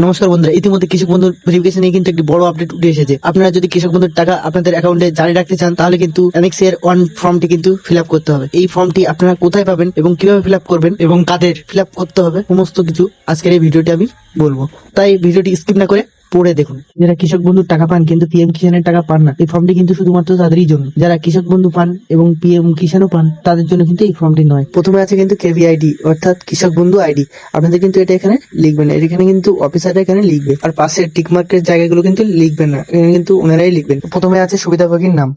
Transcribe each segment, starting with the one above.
নমস্কার বন্ধুরা, ইতিমধ্যে কৃষক বন্ধুর ভেরিফিকেশন নিয়ে কিন্তু একটি বড় আপডেট উঠে এসেছে। আপনারা যদি কৃষক বন্ধুর টাকা আপনাদের অ্যাকাউন্টে জারি রাখতে চান, তাহলে কিন্তু অ্যানেক্স এর ওয়ান ফর্মটি কিন্তু ফিল আপ করতে হবে। এই ফর্মটি আপনারা কোথায় পাবেন এবং কিভাবে ফিল আপ করবেন এবং কাদের ফিল আপ করতে হবে, সমস্ত কিছু আজকের এই ভিডিওটি আমি বলবো। তাই ভিডিওটি স্কিপ না করে পড়ে দেখুন। যারা কৃষক বন্ধুর টাকা পান কিন্তু পিএম কিষানের টাকা পান না, এই ফর্মটি কিন্তু শুধুমাত্র তাদেরই জন্য। যারা কৃষক বন্ধু পান এবং পিএম কিষানও পান, তাদের জন্য কিন্তু এই ফর্মটি নয়। প্রথমে আছে কিন্তু কেভিআইডি অর্থাৎ কৃষক বন্ধু আইডি। আপনাদের কিন্তু এটা এখানে লিখবেন না, এখানে কিন্তু অফিসাররা এখানে লিখবে, আর পাশে টিক মার্কের জায়গাগুলো কিন্তু লিখবেন না, এখানে কিন্তু ওনারাই লিখবেন। প্রথমে আছে সুবিধাভোগীর নাম,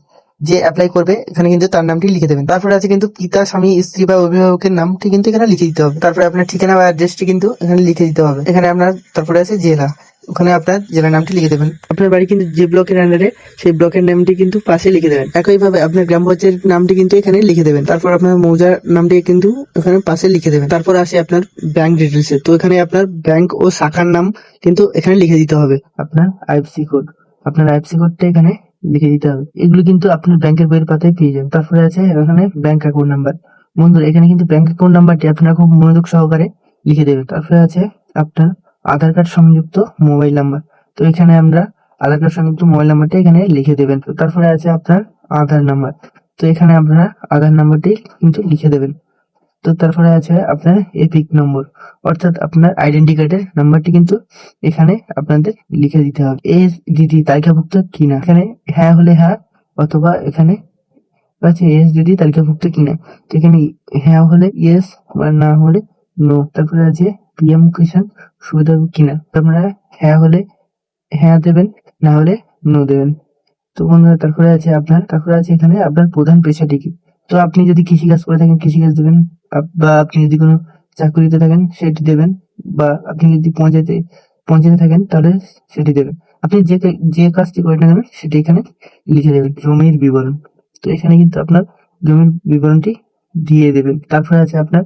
যে অ্যাপ্লাই করবে এখানে কিন্তু তার নামটি লিখে দেবেন। তারপরে আছে কিন্তু পিতা, স্বামী, স্ত্রী বা অভিভাবকের নামটি কিন্তু এখানে লিখে দিতে হবে। তারপরে আপনার ঠিকানা বা অ্যাড্রেসটি কিন্তু এখানে লিখে দিতে হবে। এখানে আপনার তারপরে আছে জেলা, ওখানে আপনার জেলার নামটি লিখে দেবেন। আপনার বাড়ি কিন্তু যে ব্লকের আন্ডারে, সেই ব্লকের নামটি কিন্তু পাশে লিখে দেবেন। একইভাবে আপনার গ্রাম পঞ্চায়েত নামটি কিন্তু এখানে লিখে দেবেন। তারপর আপনার মৌজার নামটি কিন্তু এখানে পাশে লিখে দেবেন। তারপর আসে আপনার ব্যাংক ডিটেলস, তো এখানে আপনার ব্যাংক ও শাখার নাম কিন্তু এখানে লিখে দিতে হবে। আপনার আইএফসি কোড, আপনার আইএফসি কোডটা এখানে লিখে দিতে হবে। এগুলো কিন্তু আপনার ব্যাংকের বইয়ের পাতায় পেয়ে যাবেন। তারপরে আছে এখানে ব্যাংক অ্যাকাউন্ট নাম্বার। বন্ধুরা, এখানে কিন্তু ব্যাংক অ্যাকাউন্ট নাম্বারটি আপনারা খুব মনোযোগ সহকারে লিখে দেবেন। তারপরে আছে আপনার আধার কার্ড সংযুক্ত মোবাইল নাম্বার, তো এখানে আমরা আধার কার্ড সংযুক্ত মোবাইল নাম্বারটা এখানে লিখে দেবেন। তো তারপরে আছে আপনার আধার নাম্বার, তো এখানে আপনারা আধার নাম্বারটি কিন্তু লিখে দেবেন। তো তারপরে আছে আপনার এপিক নম্বর, অর্থাৎ আপনার আইডেন্টি কার্ডের নাম্বারটি কিন্তু এখানে আপনাদের লিখে দিতে হবে। এসডিডি তালিকাভুক্ত কিনা, এখানে হ্যাঁ হলে হ্যাঁ, অথবা এখানে আছে এসডিডি তালিকাভুক্ত কিনা, তো এখানে হ্যাঁ হলে ইয়েস বা না হলে নো। তারপরে আছে পিএম কিষান সুবিধা কিনা, তো আপনারা হ্যাঁ হলে হ্যাঁ দেবেন, না হলে নো দেবেন। তো বন্ধুরা, তারপরে আছে এখানে আপনার প্রধান পেশাটি কি। তো আপনি যদি কৃষিকাজ করে থাকেন কৃষিকাজ দেবেন, বা আপনি যদি কোনো চাকরিতে থাকেন সেটি দেবেন, বা আপনি যদি পঞ্চায়েতে থাকেন তাহলে সেটি দেবেন। আপনি যে কাজটি করেন না কেন সেটি এখানে লিখে দেবেন। জমির বিবরণ, তো এখানে কিন্তু আপনার জমির বিবরণটি দিয়ে দেবেন। তারপরে আছে আপনার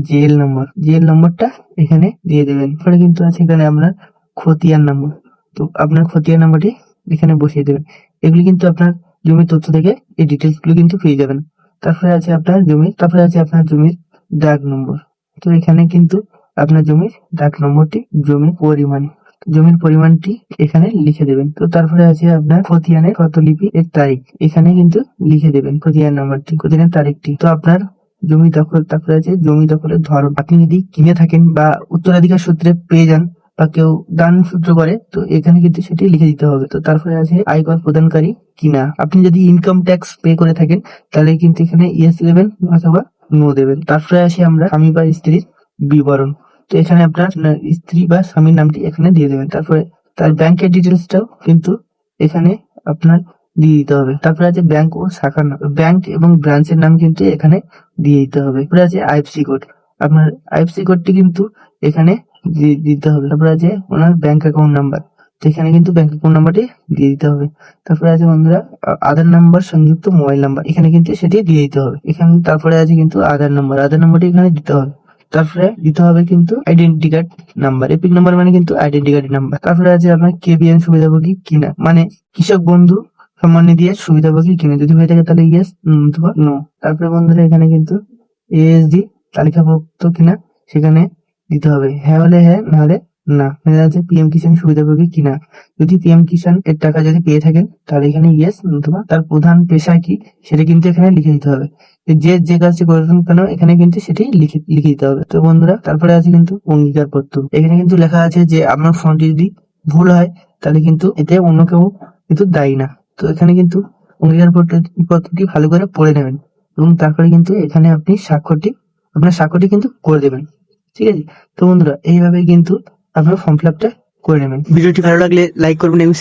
জিএল নম্বরটা এখানে দিয়ে দেবেন। পরে কিন্তু আছে এখানে আপনার খতিয়ান নম্বর, তো আপনার খতিয়ান নাম্বারটি এখানে বসিয়ে দেবেন। এগুলি কিন্তু আপনার জমির তথ্য থেকে এই ডিটেলস গুলো কিন্তু পেয়ে যাবেন। তারপরে আছে আপনার জমির দাগ নম্বর, তো এখানে কিন্তু আপনার জমির দাগ নম্বরটি, জমির পরিমাণটি এখানে লিখে দেবেন। তো তারপরে আছে আপনার খতিয়ানের প্রতিলিপি এর তারিখ, এখানে কিন্তু লিখে দেবেন খতিয়ান নাম্বারটি, খতিয়ানের তারিখটি। তো আপনার জমি দখল, তারপরে আছে জমি দখলের ধরন। আপনি যদি কিনে থাকেন বা উত্তরাধিকার সূত্রে পেয়ে যান বা কেউ দান সূত্র করে, তো এখানে কিন্তু সেটি লিখে দিতে হবে। তো তারপরে আছে আয়কর প্রদানকারী কিনা, আপনি যদি ইনকাম ট্যাক্স পে করে থাকেন তাহলে কিন্তু এখানে ইয়েস দেবেন অথবা নো দেবেন। তারপরে আসি আমরা স্বামী বা স্ত্রীর বিবরণ, তো এখানে আপনার স্ত্রী বা স্বামীর নামটি এখানে দিয়ে দেবেন। তারপরে তার ব্যাংকের ডিটেলসটাও কিন্তু এখানে আপনার দিয়ে দিতে হবে। তারপরে আছে ব্যাংক ও শাখার নাম, ব্যাংক এবং ব্রাঞ্চের নাম কিন্তু এখানে দিয়ে দিতে হবে। তারপরে আছে আইএফসি কোড, আপনার আইএফসি কোডটি কিন্তু এখানে দিতে হবে। তারপরে আছে ওনার ব্যাংক অ্যাকাউন্ট নাম্বার, তো এখানে কিন্তু ব্যাংক অ্যাকাউন্ট নাম্বারটি দিয়ে দিতে হবে। তারপরে আছে বন্ধুরা আধার নাম্বার সংযুক্ত মোবাইল নাম্বার, এখানে কিন্তু সেটি দিয়ে দিতে হবে। এখানে তারপরে আছে কিন্তু আধার নাম্বারটি এখানে দিতে হবে। তারপরে দিতে হবে কিন্তু identity card number, epic number মানে কিন্তু আইডেন্টি কার্ড নাম্বার। তারপরে আছে আপনার কেবিএন সুবিধাভোগী কিনা, মানে কৃষক বন্ধু সম্মান নিধি এর সুবিধাভোগী কিনা, যদি হয়ে থাকে তাহলে ইয়েস অথবা নো। তারপরে বন্ধুরা এখানে কিন্তু এএসডি তালিকাভুক্ত কিনা সেখানে দিতে হবে, হ্যাঁ হলে হ্যাঁ, না হলে না। এখানে আছে পিএম কিষান সুবিধাভোগী কিনা, যদি পিএম কিষান এর টাকা যদি পেয়ে থাকেন তাহলে এখানে ইয়েস অথবা তার প্রধান পেশা কি সেটা কিন্তু এখানে লিখে দিতে হবে। যে কাজটি করেছেন কেন এখানে কিন্তু সেটি লিখে দিতে হবে। তো বন্ধুরা, তারপরে আছে কিন্তু অঙ্গীকার পত্র, এখানে কিন্তু লেখা আছে যে আপনার ফর্মটি যদি ভুল হয় তাহলে কিন্তু এতে অন্য কেউ কিন্তু দায়ী না। তো এখানে কিন্তু অঙ্গীকার পত্রটি ভালো করে পড়ে নেবেন এবং তারপরে কিন্তু এখানে আপনি আপনার স্বাক্ষরটি কিন্তু করে দেবেন। ঠিক আছে, তো বন্ধুরা এইভাবে কিন্তু আপনার ফর্ম ফিল আপটা করে নেবেন। ভিডিওটি ভালো লাগলে লাইক করবেন এবং